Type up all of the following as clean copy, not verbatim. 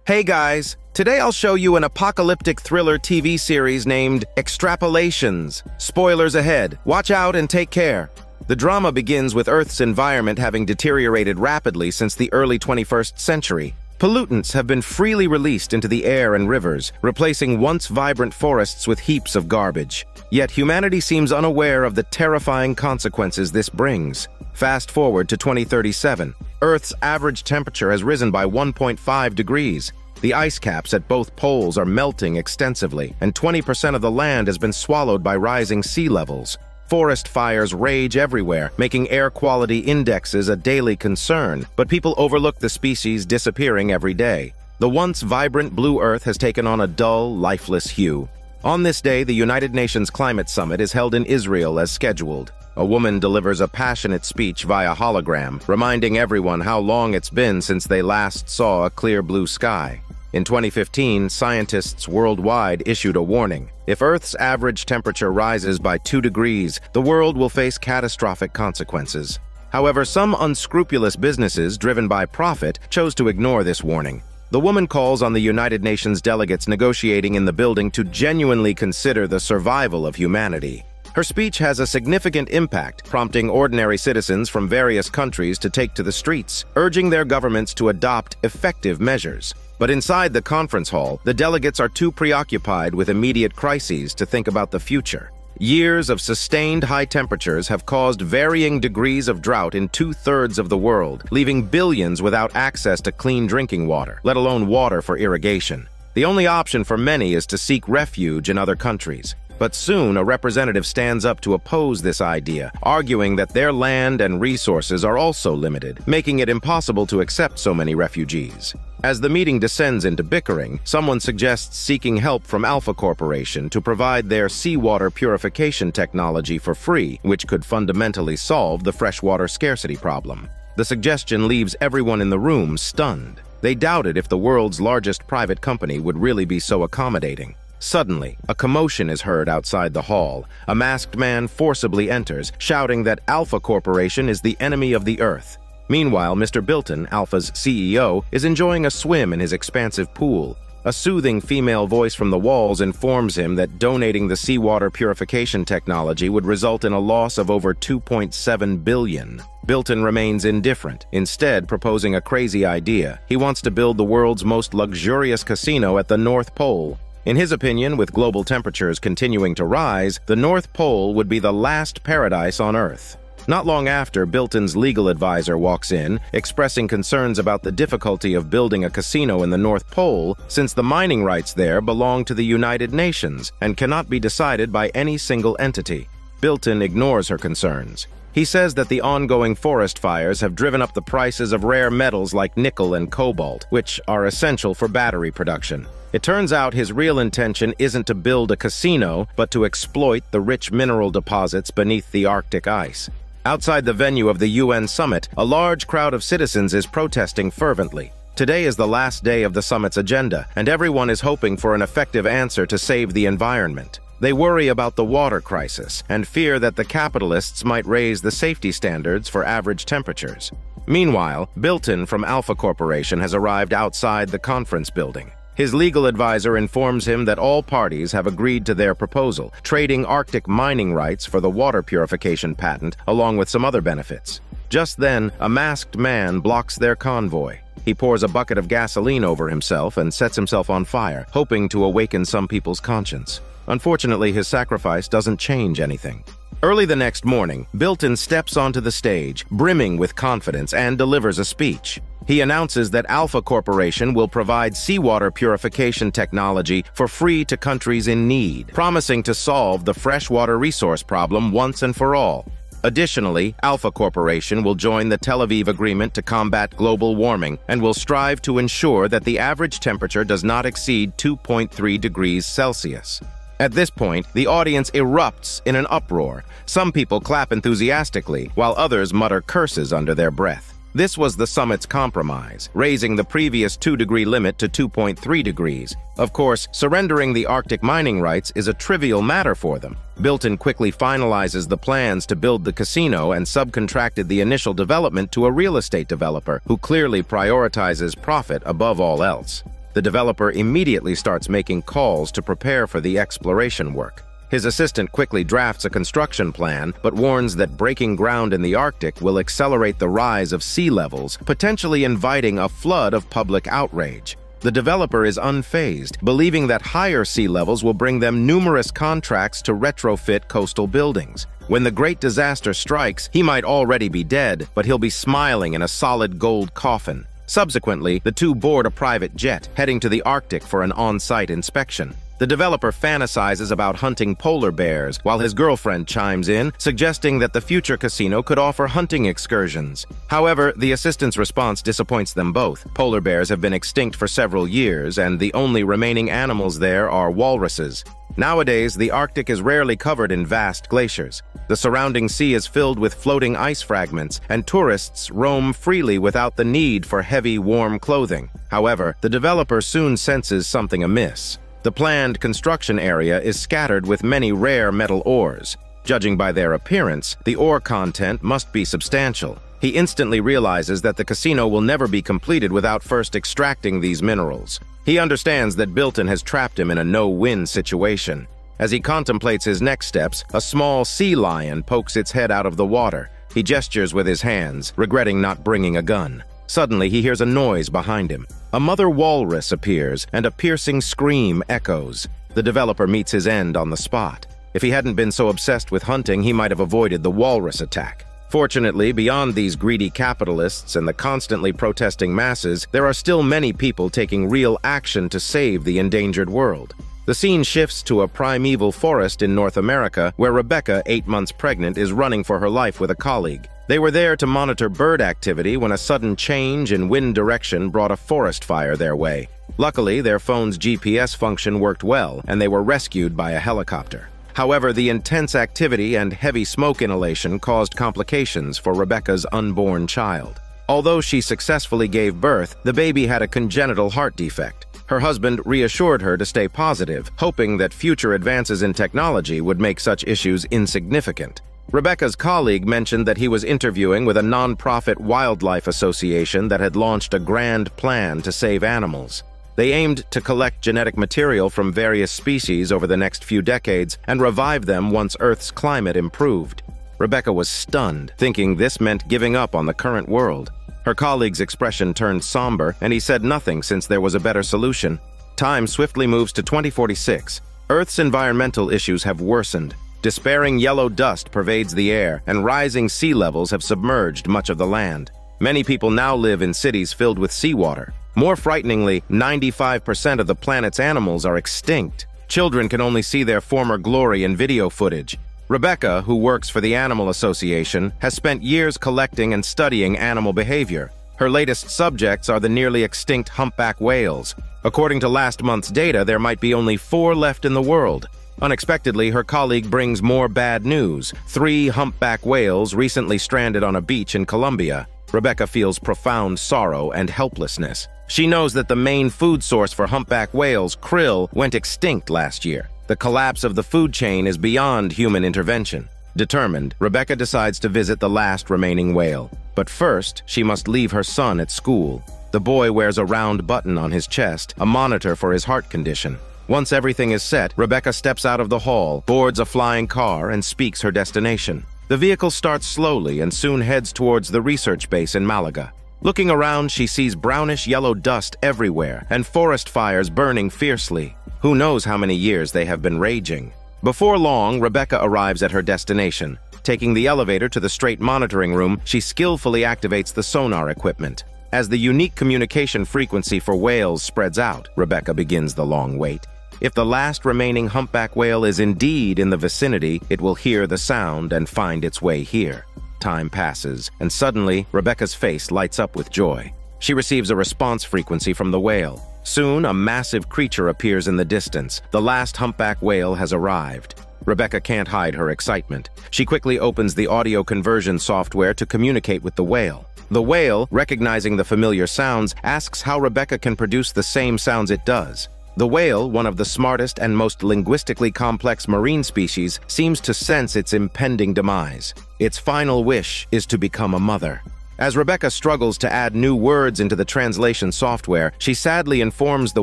Hey guys, today I'll show you an apocalyptic thriller TV series named Extrapolations. Spoilers ahead. Watch out and take care. The drama begins with Earth's environment having deteriorated rapidly since the early 21st century. Pollutants have been freely released into the air and rivers, replacing once vibrant forests with heaps of garbage. Yet humanity seems unaware of the terrifying consequences this brings. Fast forward to 2037. Earth's average temperature has risen by 1.5 degrees. The ice caps at both poles are melting extensively, and 20% of the land has been swallowed by rising sea levels. Forest fires rage everywhere, making air quality indexes a daily concern, but people overlook the species disappearing every day. The once vibrant blue Earth has taken on a dull, lifeless hue. On this day, the United Nations Climate Summit is held in Israel as scheduled. A woman delivers a passionate speech via hologram, reminding everyone how long it's been since they last saw a clear blue sky. In 2015, scientists worldwide issued a warning. If Earth's average temperature rises by 2 degrees, the world will face catastrophic consequences. However, some unscrupulous businesses driven by profit chose to ignore this warning. The woman calls on the United Nations delegates negotiating in the building to genuinely consider the survival of humanity. Her speech has a significant impact, prompting ordinary citizens from various countries to take to the streets, urging their governments to adopt effective measures. But inside the conference hall, the delegates are too preoccupied with immediate crises to think about the future. Years of sustained high temperatures have caused varying degrees of drought in 2/3 of the world, leaving billions without access to clean drinking water, let alone water for irrigation. The only option for many is to seek refuge in other countries. But soon, a representative stands up to oppose this idea, arguing that their land and resources are also limited, making it impossible to accept so many refugees. As the meeting descends into bickering, someone suggests seeking help from Alpha Corporation to provide their seawater purification technology for free, which could fundamentally solve the freshwater scarcity problem. The suggestion leaves everyone in the room stunned. They doubted if the world's largest private company would really be so accommodating. Suddenly, a commotion is heard outside the hall. A masked man forcibly enters, shouting that Alpha Corporation is the enemy of the Earth. Meanwhile, Mr. Bilton, Alpha's CEO, is enjoying a swim in his expansive pool. A soothing female voice from the walls informs him that donating the seawater purification technology would result in a loss of over $2.7 billion. Bilton remains indifferent, instead proposing a crazy idea. He wants to build the world's most luxurious casino at the North Pole. In his opinion, with global temperatures continuing to rise, the North Pole would be the last paradise on Earth. Not long after, Bilton's legal advisor walks in, expressing concerns about the difficulty of building a casino in the North Pole, since the mining rights there belong to the United Nations and cannot be decided by any single entity. Bilton ignores her concerns. He says that the ongoing forest fires have driven up the prices of rare metals like nickel and cobalt, which are essential for battery production. It turns out his real intention isn't to build a casino, but to exploit the rich mineral deposits beneath the Arctic ice. Outside the venue of the UN summit, a large crowd of citizens is protesting fervently. Today is the last day of the summit's agenda, and everyone is hoping for an effective answer to save the environment. They worry about the water crisis and fear that the capitalists might raise the safety standards for average temperatures. Meanwhile, Bilton from Alpha Corporation has arrived outside the conference building. His legal advisor informs him that all parties have agreed to their proposal, trading Arctic mining rights for the water purification patent, along with some other benefits. Just then, a masked man blocks their convoy. He pours a bucket of gasoline over himself and sets himself on fire, hoping to awaken some people's conscience. Unfortunately, his sacrifice doesn't change anything. Early the next morning, Bilton steps onto the stage, brimming with confidence, and delivers a speech. He announces that Alpha Corporation will provide seawater purification technology for free to countries in need, promising to solve the freshwater resource problem once and for all. Additionally, Alpha Corporation will join the Tel Aviv Agreement to combat global warming and will strive to ensure that the average temperature does not exceed 2.3 degrees Celsius. At this point, the audience erupts in an uproar. Some people clap enthusiastically, while others mutter curses under their breath. This was the summit's compromise, raising the previous 2-degree limit to 2.3 degrees. Of course, surrendering the Arctic mining rights is a trivial matter for them. Bilton quickly finalizes the plans to build the casino and subcontracted the initial development to a real estate developer who clearly prioritizes profit above all else. The developer immediately starts making calls to prepare for the exploration work. His assistant quickly drafts a construction plan, but warns that breaking ground in the Arctic will accelerate the rise of sea levels, potentially inviting a flood of public outrage. The developer is unfazed, believing that higher sea levels will bring them numerous contracts to retrofit coastal buildings. When the great disaster strikes, he might already be dead, but he'll be smiling in a solid gold coffin. Subsequently, the two board a private jet, heading to the Arctic for an on-site inspection. The developer fantasizes about hunting polar bears, while his girlfriend chimes in, suggesting that the future casino could offer hunting excursions. However, the assistant's response disappoints them both. Polar bears have been extinct for several years, and the only remaining animals there are walruses. Nowadays, the Arctic is rarely covered in vast glaciers. The surrounding sea is filled with floating ice fragments, and tourists roam freely without the need for heavy, warm clothing. However, the developer soon senses something amiss. The planned construction area is scattered with many rare metal ores. Judging by their appearance, the ore content must be substantial. He instantly realizes that the casino will never be completed without first extracting these minerals. He understands that Bilton has trapped him in a no-win situation. As he contemplates his next steps, a small sea lion pokes its head out of the water. He gestures with his hands, regretting not bringing a gun. Suddenly, he hears a noise behind him. A mother walrus appears, and a piercing scream echoes. The developer meets his end on the spot. If he hadn't been so obsessed with hunting, he might have avoided the walrus attack. Fortunately, beyond these greedy capitalists and the constantly protesting masses, there are still many people taking real action to save the endangered world. The scene shifts to a primeval forest in North America, where Rebecca, 8 months pregnant, is running for her life with a colleague. They were there to monitor bird activity when a sudden change in wind direction brought a forest fire their way. Luckily, their phone's GPS function worked well, and they were rescued by a helicopter. However, the intense activity and heavy smoke inhalation caused complications for Rebecca's unborn child. Although she successfully gave birth, the baby had a congenital heart defect. Her husband reassured her to stay positive, hoping that future advances in technology would make such issues insignificant. Rebecca's colleague mentioned that he was interviewing with a non-profit wildlife association that had launched a grand plan to save animals. They aimed to collect genetic material from various species over the next few decades and revive them once Earth's climate improved. Rebecca was stunned, thinking this meant giving up on the current world. Her colleague's expression turned somber, and he said nothing since there was a better solution. Time swiftly moves to 2046. Earth's environmental issues have worsened. Despairing yellow dust pervades the air, and rising sea levels have submerged much of the land. Many people now live in cities filled with seawater. More frighteningly, 95% of the planet's animals are extinct. Children can only see their former glory in video footage. Rebecca, who works for the Animal Association, has spent years collecting and studying animal behavior. Her latest subjects are the nearly extinct humpback whales. According to last month's data, there might be only 4 left in the world. Unexpectedly, her colleague brings more bad news. 3 humpback whales recently stranded on a beach in Colombia. Rebecca feels profound sorrow and helplessness. She knows that the main food source for humpback whales, krill, went extinct last year. The collapse of the food chain is beyond human intervention. Determined, Rebecca decides to visit the last remaining whale. But first, she must leave her son at school. The boy wears a round button on his chest, a monitor for his heart condition. Once everything is set, Rebecca steps out of the hall, boards a flying car, and speaks her destination. The vehicle starts slowly and soon heads towards the research base in Malaga. Looking around, she sees brownish yellow dust everywhere and forest fires burning fiercely. Who knows how many years they have been raging. Before long, Rebecca arrives at her destination. Taking the elevator to the Strait monitoring room, she skillfully activates the sonar equipment. As the unique communication frequency for whales spreads out, Rebecca begins the long wait. If the last remaining humpback whale is indeed in the vicinity, it will hear the sound and find its way here. Time passes, and suddenly, Rebecca's face lights up with joy. She receives a response frequency from the whale. Soon, a massive creature appears in the distance. The last humpback whale has arrived. Rebecca can't hide her excitement. She quickly opens the audio conversion software to communicate with the whale. The whale, recognizing the familiar sounds, asks how Rebecca can produce the same sounds it does. The whale, one of the smartest and most linguistically complex marine species, seems to sense its impending demise. Its final wish is to become a mother. As Rebecca struggles to add new words into the translation software, she sadly informs the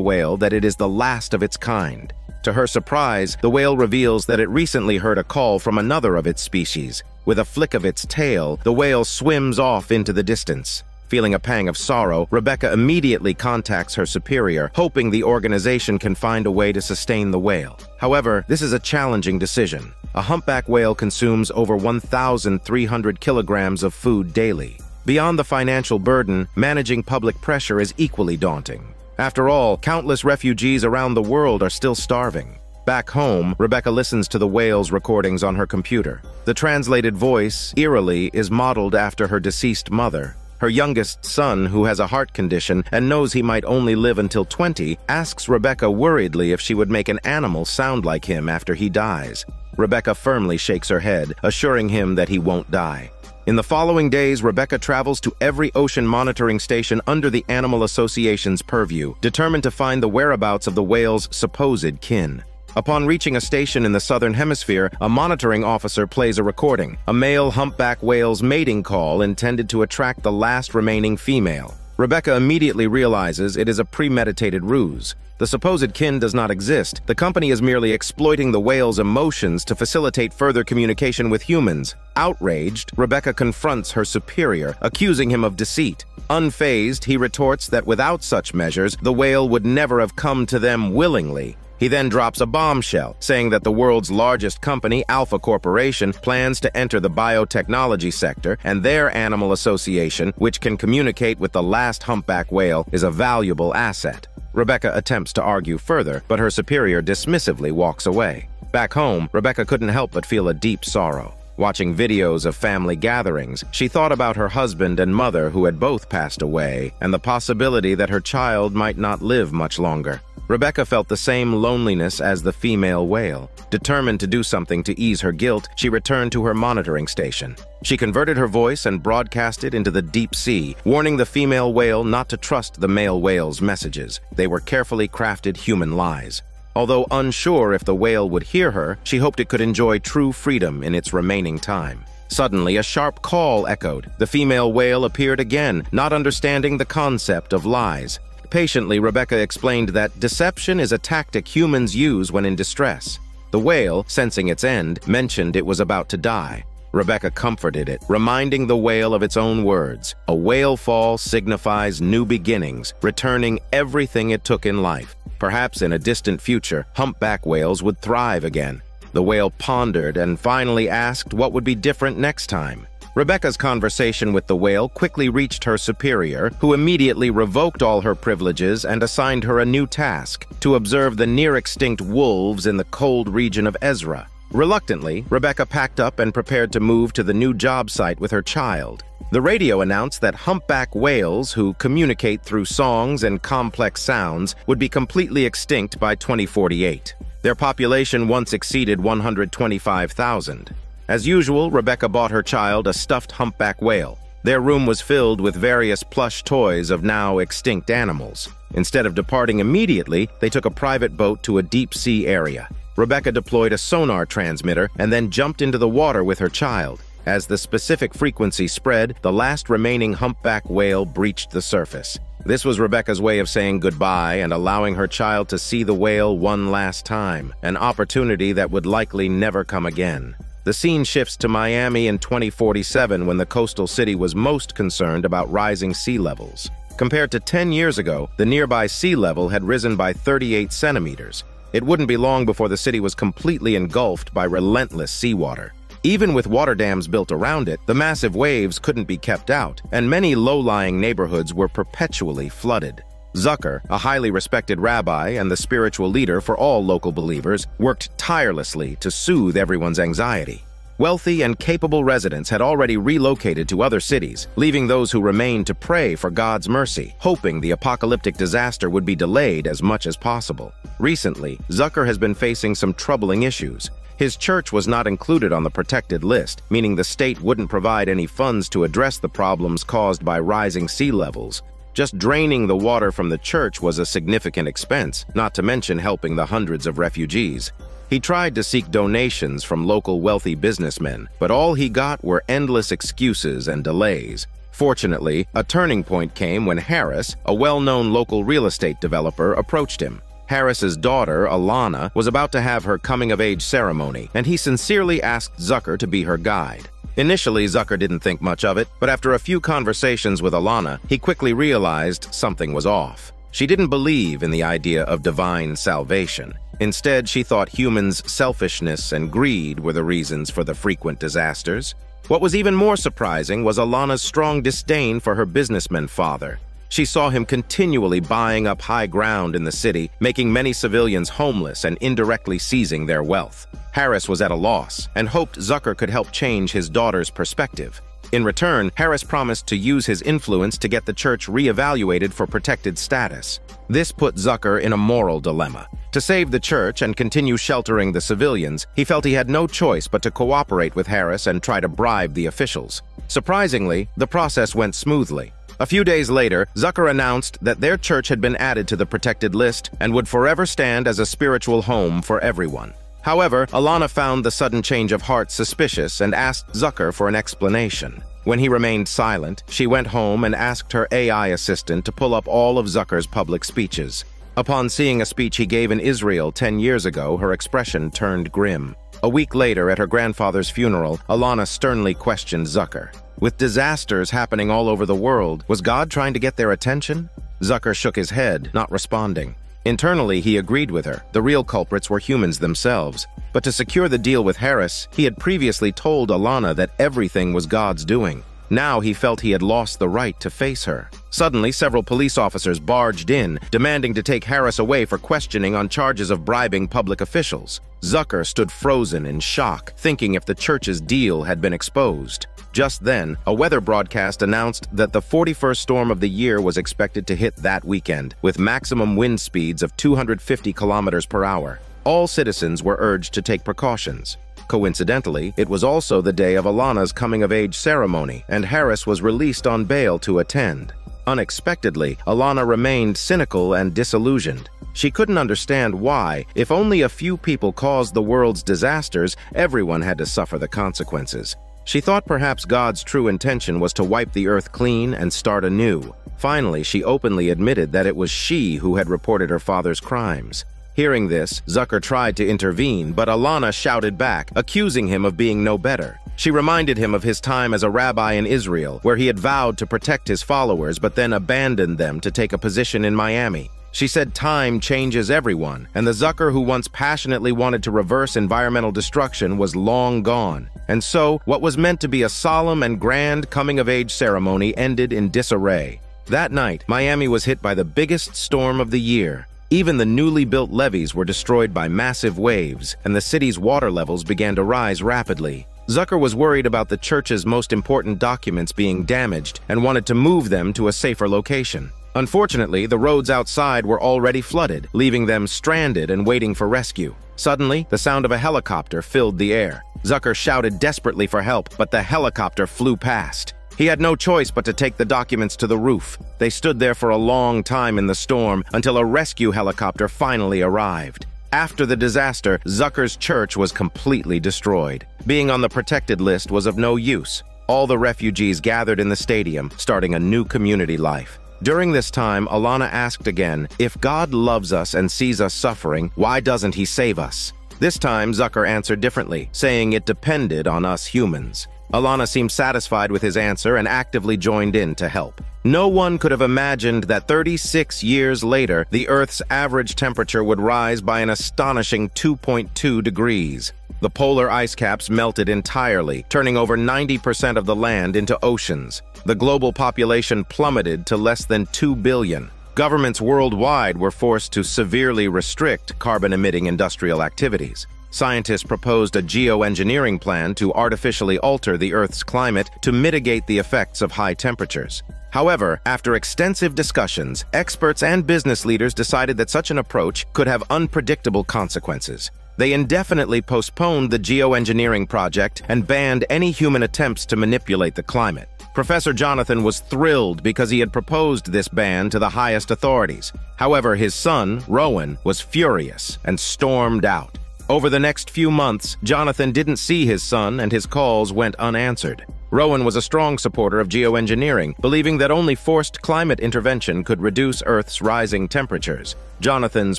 whale that it is the last of its kind. To her surprise, the whale reveals that it recently heard a call from another of its species. With a flick of its tail, the whale swims off into the distance. Feeling a pang of sorrow, Rebecca immediately contacts her superior, hoping the organization can find a way to sustain the whale. However, this is a challenging decision. A humpback whale consumes over 1,300 kilograms of food daily. Beyond the financial burden, managing public pressure is equally daunting. After all, countless refugees around the world are still starving. Back home, Rebecca listens to the whale's recordings on her computer. The translated voice, eerily, is modeled after her deceased mother. Her youngest son, who has a heart condition and knows he might only live until 20, asks Rebecca worriedly if she would make an animal sound like him after he dies. Rebecca firmly shakes her head, assuring him that he won't die. In the following days, Rebecca travels to every ocean monitoring station under the Animal Association's purview, determined to find the whereabouts of the whale's supposed kin. Upon reaching a station in the southern hemisphere, a monitoring officer plays a recording, a male humpback whale's mating call intended to attract the last remaining female. Rebecca immediately realizes it is a premeditated ruse. The supposed kin does not exist. The company is merely exploiting the whale's emotions to facilitate further communication with humans. Outraged, Rebecca confronts her superior, accusing him of deceit. Unfazed, he retorts that without such measures, the whale would never have come to them willingly. He then drops a bombshell, saying that the world's largest company, Alpha Corporation, plans to enter the biotechnology sector, and their animal association, which can communicate with the last humpback whale, is a valuable asset. Rebecca attempts to argue further, but her superior dismissively walks away. Back home, Rebecca couldn't help but feel a deep sorrow. Watching videos of family gatherings, she thought about her husband and mother who had both passed away, and the possibility that her child might not live much longer. Rebecca felt the same loneliness as the female whale. Determined to do something to ease her guilt, she returned to her monitoring station. She converted her voice and broadcasted into the deep sea, warning the female whale not to trust the male whale's messages. They were carefully crafted human lies. Although unsure if the whale would hear her, she hoped it could enjoy true freedom in its remaining time. Suddenly, a sharp call echoed. The female whale appeared again, not understanding the concept of lies. Patiently, Rebecca explained that deception is a tactic humans use when in distress. The whale, sensing its end, mentioned it was about to die. Rebecca comforted it, reminding the whale of its own words. A whale fall signifies new beginnings, returning everything it took in life. Perhaps in a distant future, humpback whales would thrive again. The whale pondered and finally asked what would be different next time. Rebecca's conversation with the whale quickly reached her superior, who immediately revoked all her privileges and assigned her a new task, to observe the near-extinct wolves in the cold region of Ezra. Reluctantly, Rebecca packed up and prepared to move to the new job site with her child. The radio announced that humpback whales, who communicate through songs and complex sounds, would be completely extinct by 2048. Their population once exceeded 125,000. As usual, Rebecca bought her child a stuffed humpback whale. Their room was filled with various plush toys of now extinct animals. Instead of departing immediately, they took a private boat to a deep-sea area. Rebecca deployed a sonar transmitter and then jumped into the water with her child. As the specific frequency spread, the last remaining humpback whale breached the surface. This was Rebecca's way of saying goodbye and allowing her child to see the whale one last time, an opportunity that would likely never come again. The scene shifts to Miami in 2047 when the coastal city was most concerned about rising sea levels. Compared to 10 years ago, the nearby sea level had risen by 38 centimeters. It wouldn't be long before the city was completely engulfed by relentless seawater. Even with water dams built around it, the massive waves couldn't be kept out, and many low-lying neighborhoods were perpetually flooded. Zucker, a highly respected rabbi and the spiritual leader for all local believers, worked tirelessly to soothe everyone's anxiety. Wealthy and capable residents had already relocated to other cities, leaving those who remained to pray for God's mercy, hoping the apocalyptic disaster would be delayed as much as possible. Recently, Zucker has been facing some troubling issues. His church was not included on the protected list, meaning the state wouldn't provide any funds to address the problems caused by rising sea levels. Just draining the water from the church was a significant expense, not to mention helping the hundreds of refugees. He tried to seek donations from local wealthy businessmen, but all he got were endless excuses and delays. Fortunately, a turning point came when Harris, a well-known local real estate developer, approached him. Harris's daughter, Alana, was about to have her coming-of-age ceremony, and he sincerely asked Zucker to be her guide. Initially, Zucker didn't think much of it, but after a few conversations with Alana, he quickly realized something was off. She didn't believe in the idea of divine salvation. Instead, she thought humans' selfishness and greed were the reasons for the frequent disasters. What was even more surprising was Alana's strong disdain for her businessman father. She saw him continually buying up high ground in the city, making many civilians homeless and indirectly seizing their wealth. Harris was at a loss and hoped Zucker could help change his daughter's perspective. In return, Harris promised to use his influence to get the church re-evaluated for protected status. This put Zucker in a moral dilemma. To save the church and continue sheltering the civilians, he felt he had no choice but to cooperate with Harris and try to bribe the officials. Surprisingly, the process went smoothly. A few days later, Zucker announced that their church had been added to the protected list and would forever stand as a spiritual home for everyone. However, Alana found the sudden change of heart suspicious and asked Zucker for an explanation. When he remained silent, she went home and asked her AI assistant to pull up all of Zucker's public speeches. Upon seeing a speech he gave in Israel 10 years ago, her expression turned grim. A week later, at her grandfather's funeral, Alana sternly questioned Zucker. With disasters happening all over the world, was God trying to get their attention? Zucker shook his head, not responding. Internally, he agreed with her. The real culprits were humans themselves. But to secure the deal with Harris, he had previously told Alana that everything was God's doing. Now he felt he had lost the right to face her. Suddenly, several police officers barged in, demanding to take Harris away for questioning on charges of bribing public officials. Zucker stood frozen in shock, thinking if the church's deal had been exposed. Just then, a weather broadcast announced that the 41st storm of the year was expected to hit that weekend, with maximum wind speeds of 250 kilometers per hour. All citizens were urged to take precautions. Coincidentally, it was also the day of Alana's coming-of-age ceremony, and Harris was released on bail to attend. Unexpectedly, Alana remained cynical and disillusioned. She couldn't understand why, if only a few people caused the world's disasters, everyone had to suffer the consequences. She thought perhaps God's true intention was to wipe the earth clean and start anew. Finally, she openly admitted that it was she who had reported her father's crimes. Hearing this, Zucker tried to intervene, but Alana shouted back, accusing him of being no better. She reminded him of his time as a rabbi in Israel, where he had vowed to protect his followers but then abandoned them to take a position in Miami. She said time changes everyone, and the Zucker who once passionately wanted to reverse environmental destruction was long gone. And so, what was meant to be a solemn and grand coming-of-age ceremony ended in disarray. That night, Miami was hit by the biggest storm of the year. Even the newly built levees were destroyed by massive waves, and the city's water levels began to rise rapidly. Zucker was worried about the church's most important documents being damaged and wanted to move them to a safer location. Unfortunately, the roads outside were already flooded, leaving them stranded and waiting for rescue. Suddenly, the sound of a helicopter filled the air. Zucker shouted desperately for help, but the helicopter flew past. He had no choice but to take the documents to the roof. They stood there for a long time in the storm until a rescue helicopter finally arrived. After the disaster, Zucker's church was completely destroyed. Being on the protected list was of no use. All the refugees gathered in the stadium, starting a new community life. During this time, Alana asked again, if God loves us and sees us suffering, why doesn't he save us? This time, Zucker answered differently, saying it depended on us humans. Alana seemed satisfied with his answer and actively joined in to help. No one could have imagined that 36 years later, the Earth's average temperature would rise by an astonishing 2.2 degrees. The polar ice caps melted entirely, turning over 90% of the land into oceans. The global population plummeted to less than 2 billion. Governments worldwide were forced to severely restrict carbon-emitting industrial activities. Scientists proposed a geoengineering plan to artificially alter the Earth's climate to mitigate the effects of high temperatures. However, after extensive discussions, experts and business leaders decided that such an approach could have unpredictable consequences. They indefinitely postponed the geoengineering project and banned any human attempts to manipulate the climate. Professor Jonathan was thrilled because he had proposed this ban to the highest authorities. However, his son, Rowan, was furious and stormed out. Over the next few months, Jonathan didn't see his son and his calls went unanswered. Rowan was a strong supporter of geoengineering, believing that only forced climate intervention could reduce Earth's rising temperatures. Jonathan's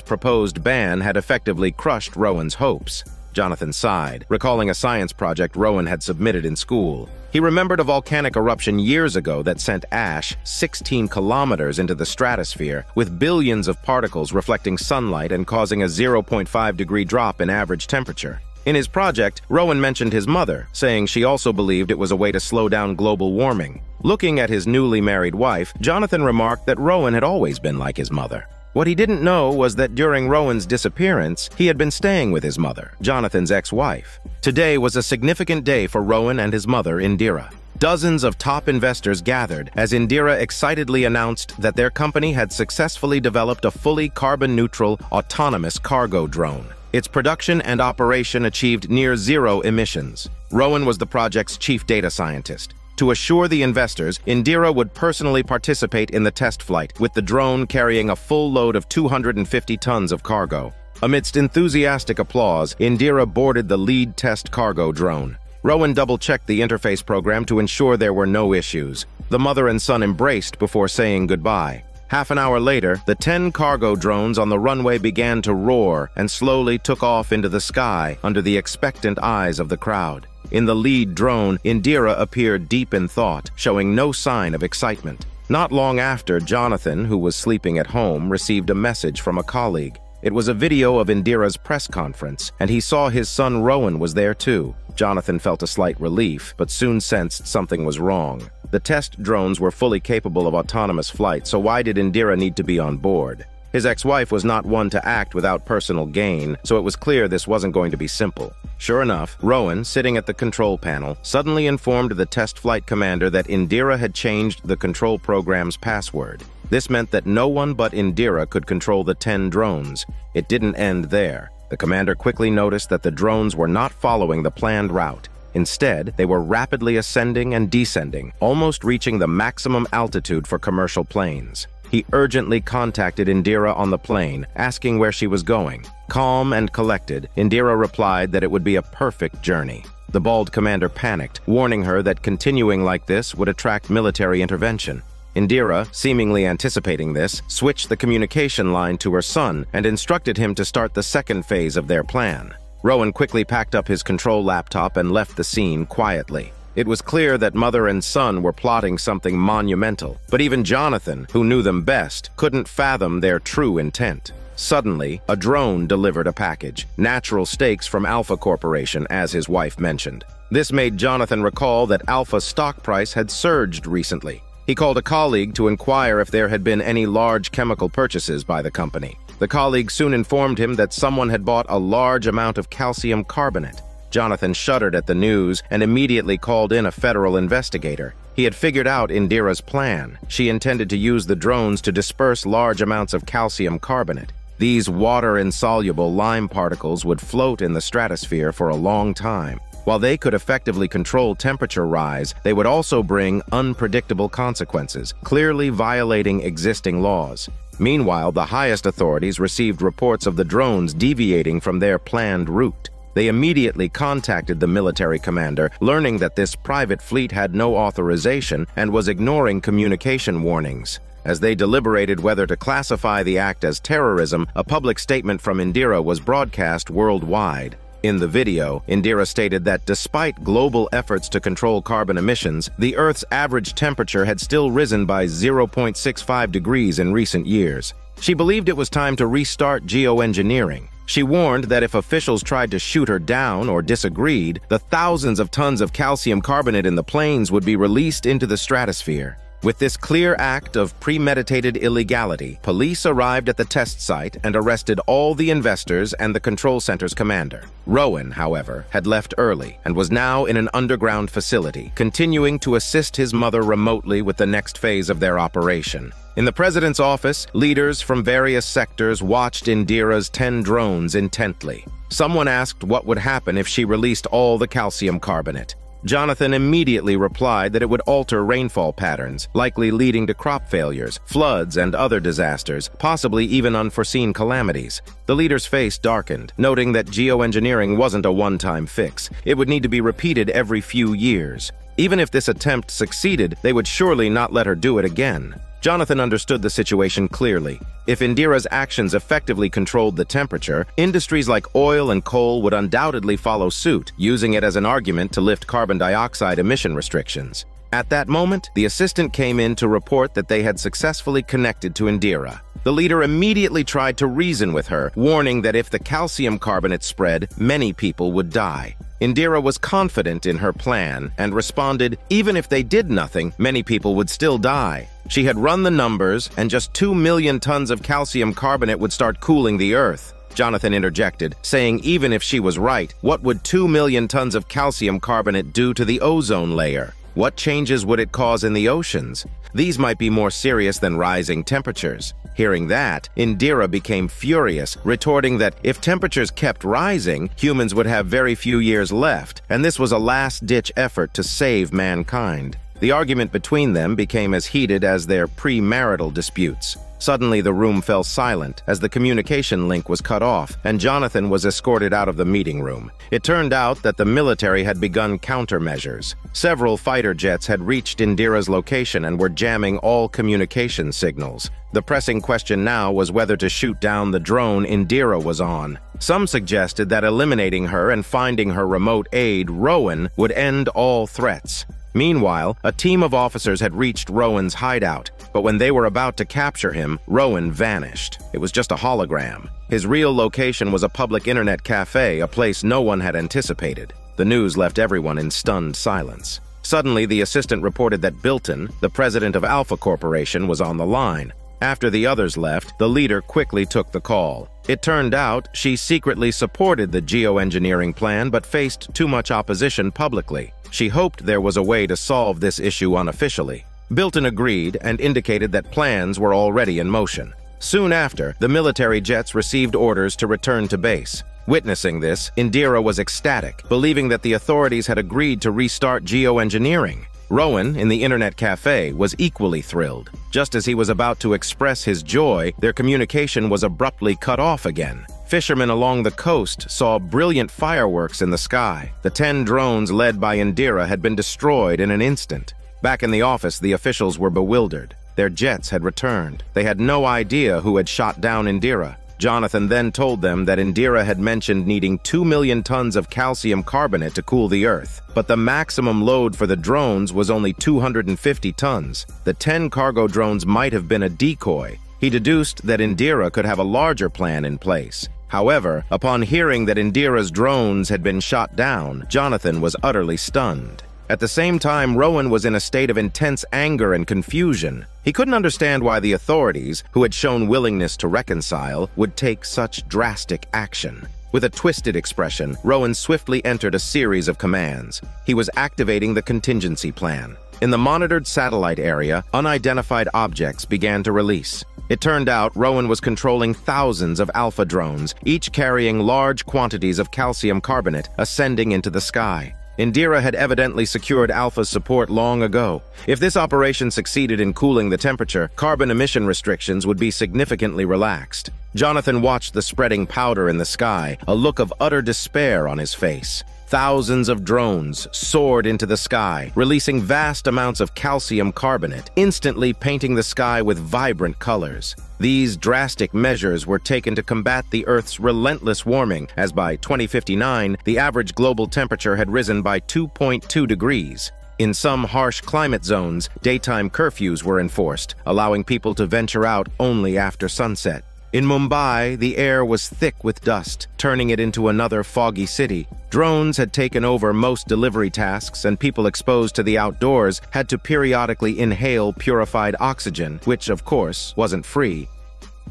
proposed ban had effectively crushed Rowan's hopes. Jonathan sighed, recalling a science project Rowan had submitted in school. He remembered a volcanic eruption years ago that sent ash 16 kilometers into the stratosphere, with billions of particles reflecting sunlight and causing a 0.5-degree drop in average temperature. In his project, Rowan mentioned his mother, saying she also believed it was a way to slow down global warming. Looking at his newly married wife, Jonathan remarked that Rowan had always been like his mother. What he didn't know was that during Rowan's disappearance, he had been staying with his mother, Jonathan's ex-wife. Today was a significant day for Rowan and his mother, Indira. Dozens of top investors gathered as Indira excitedly announced that their company had successfully developed a fully carbon-neutral, autonomous cargo drone. Its production and operation achieved near zero emissions. Rowan was the project's chief data scientist. To assure the investors, Indira would personally participate in the test flight, with the drone carrying a full load of 250 tons of cargo. Amidst enthusiastic applause, Indira boarded the lead test cargo drone. Rowan double-checked the interface program to ensure there were no issues. The mother and son embraced before saying goodbye. Half an hour later, the 10 cargo drones on the runway began to roar and slowly took off into the sky under the expectant eyes of the crowd. In the lead drone, Indira appeared deep in thought, showing no sign of excitement. Not long after, Jonathan, who was sleeping at home, received a message from a colleague. It was a video of Indira's press conference, and he saw his son Rowan was there too. Jonathan felt a slight relief, but soon sensed something was wrong. The test drones were fully capable of autonomous flight, so why did Indira need to be on board? His ex-wife was not one to act without personal gain, so it was clear this wasn't going to be simple. Sure enough, Rowan, sitting at the control panel, suddenly informed the test flight commander that Indira had changed the control program's password. This meant that no one but Indira could control the 10 drones. It didn't end there. The commander quickly noticed that the drones were not following the planned route. Instead, they were rapidly ascending and descending, almost reaching the maximum altitude for commercial planes. He urgently contacted Indira on the plane, asking where she was going. Calm and collected, Indira replied that it would be a perfect journey. The bald commander panicked, warning her that continuing like this would attract military intervention. Indira, seemingly anticipating this, switched the communication line to her son and instructed him to start the second phase of their plan. Rowan quickly packed up his control laptop and left the scene quietly. It was clear that mother and son were plotting something monumental, but even Jonathan, who knew them best, couldn't fathom their true intent. Suddenly, a drone delivered a package, natural steaks from Alpha Corporation, as his wife mentioned. This made Jonathan recall that Alpha's stock price had surged recently. He called a colleague to inquire if there had been any large chemical purchases by the company. The colleague soon informed him that someone had bought a large amount of calcium carbonate. Jonathan shuddered at the news and immediately called in a federal investigator. He had figured out Indira's plan. She intended to use the drones to disperse large amounts of calcium carbonate. These water-insoluble lime particles would float in the stratosphere for a long time. While they could effectively control temperature rise, they would also bring unpredictable consequences, clearly violating existing laws. Meanwhile, the highest authorities received reports of the drones deviating from their planned route. They immediately contacted the military commander, learning that this private fleet had no authorization and was ignoring communication warnings. As they deliberated whether to classify the act as terrorism, a public statement from Indira was broadcast worldwide. In the video, Indira stated that despite global efforts to control carbon emissions, the Earth's average temperature had still risen by 0.65 degrees in recent years. She believed it was time to restart geoengineering. She warned that if officials tried to shoot her down or disagreed, the thousands of tons of calcium carbonate in the planes would be released into the stratosphere. With this clear act of premeditated illegality, police arrived at the test site and arrested all the investors and the control center's commander. Rowan, however, had left early and was now in an underground facility, continuing to assist his mother remotely with the next phase of their operation. In the president's office, leaders from various sectors watched Indira's 10 drones intently. Someone asked what would happen if she released all the calcium carbonate. Jonathan immediately replied that it would alter rainfall patterns, likely leading to crop failures, floods, and other disasters, possibly even unforeseen calamities. The leader's face darkened, noting that geoengineering wasn't a one-time fix. It would need to be repeated every few years. Even if this attempt succeeded, they would surely not let her do it again. Jonathan understood the situation clearly. If Indira's actions effectively controlled the temperature, industries like oil and coal would undoubtedly follow suit, using it as an argument to lift carbon dioxide emission restrictions. At that moment, the assistant came in to report that they had successfully connected to Indira. The leader immediately tried to reason with her, warning that if the calcium carbonate spread, many people would die. Indira was confident in her plan and responded, even if they did nothing, many people would still die. She had run the numbers, and just 2 million tons of calcium carbonate would start cooling the Earth. Jonathan interjected, saying even if she was right, what would 2 million tons of calcium carbonate do to the ozone layer? What changes would it cause in the oceans? These might be more serious than rising temperatures. Hearing that, Indira became furious, retorting that if temperatures kept rising, humans would have very few years left, and this was a last-ditch effort to save mankind. The argument between them became as heated as their premarital disputes. Suddenly, the room fell silent as the communication link was cut off, and Jonathan was escorted out of the meeting room. It turned out that the military had begun countermeasures. Several fighter jets had reached Indira's location and were jamming all communication signals. The pressing question now was whether to shoot down the drone Indira was on. Some suggested that eliminating her and finding her remote aide, Rowan, would end all threats. Meanwhile, a team of officers had reached Rowan's hideout, but when they were about to capture him, Rowan vanished. It was just a hologram. His real location was a public internet cafe, a place no one had anticipated. The news left everyone in stunned silence. Suddenly, the assistant reported that Bilton, the president of Alpha Corporation, was on the line. After the others left, the leader quickly took the call. It turned out she secretly supported the geoengineering plan but faced too much opposition publicly. She hoped there was a way to solve this issue unofficially. Bilton agreed and indicated that plans were already in motion. Soon after, the military jets received orders to return to base. Witnessing this, Indira was ecstatic, believing that the authorities had agreed to restart geoengineering. Rowan, in the internet cafe, was equally thrilled. Just as he was about to express his joy, their communication was abruptly cut off again. Fishermen along the coast saw brilliant fireworks in the sky. The 10 drones led by Indira had been destroyed in an instant. Back in the office, the officials were bewildered. Their jets had returned. They had no idea who had shot down Indira. Jonathan then told them that Indira had mentioned needing 2 million tons of calcium carbonate to cool the Earth, but the maximum load for the drones was only 250 tons. The 10 cargo drones might have been a decoy. He deduced that Indira could have a larger plan in place. However, upon hearing that Indira's drones had been shot down, Jonathan was utterly stunned. At the same time, Rowan was in a state of intense anger and confusion. He couldn't understand why the authorities, who had shown willingness to reconcile, would take such drastic action. With a twisted expression, Rowan swiftly entered a series of commands. He was activating the contingency plan. In the monitored satellite area, unidentified objects began to release. It turned out Rowan was controlling thousands of Alpha drones, each carrying large quantities of calcium carbonate, ascending into the sky. Indira had evidently secured Alpha's support long ago. If this operation succeeded in cooling the temperature, carbon emission restrictions would be significantly relaxed. Jonathan watched the spreading powder in the sky, a look of utter despair on his face. Thousands of drones soared into the sky, releasing vast amounts of calcium carbonate, instantly painting the sky with vibrant colors. These drastic measures were taken to combat the Earth's relentless warming, as by 2059, the average global temperature had risen by 2.2 degrees. In some harsh climate zones, daytime curfews were enforced, allowing people to venture out only after sunset. In Mumbai, the air was thick with dust, turning it into another foggy city. Drones had taken over most delivery tasks, and people exposed to the outdoors had to periodically inhale purified oxygen, which, of course, wasn't free.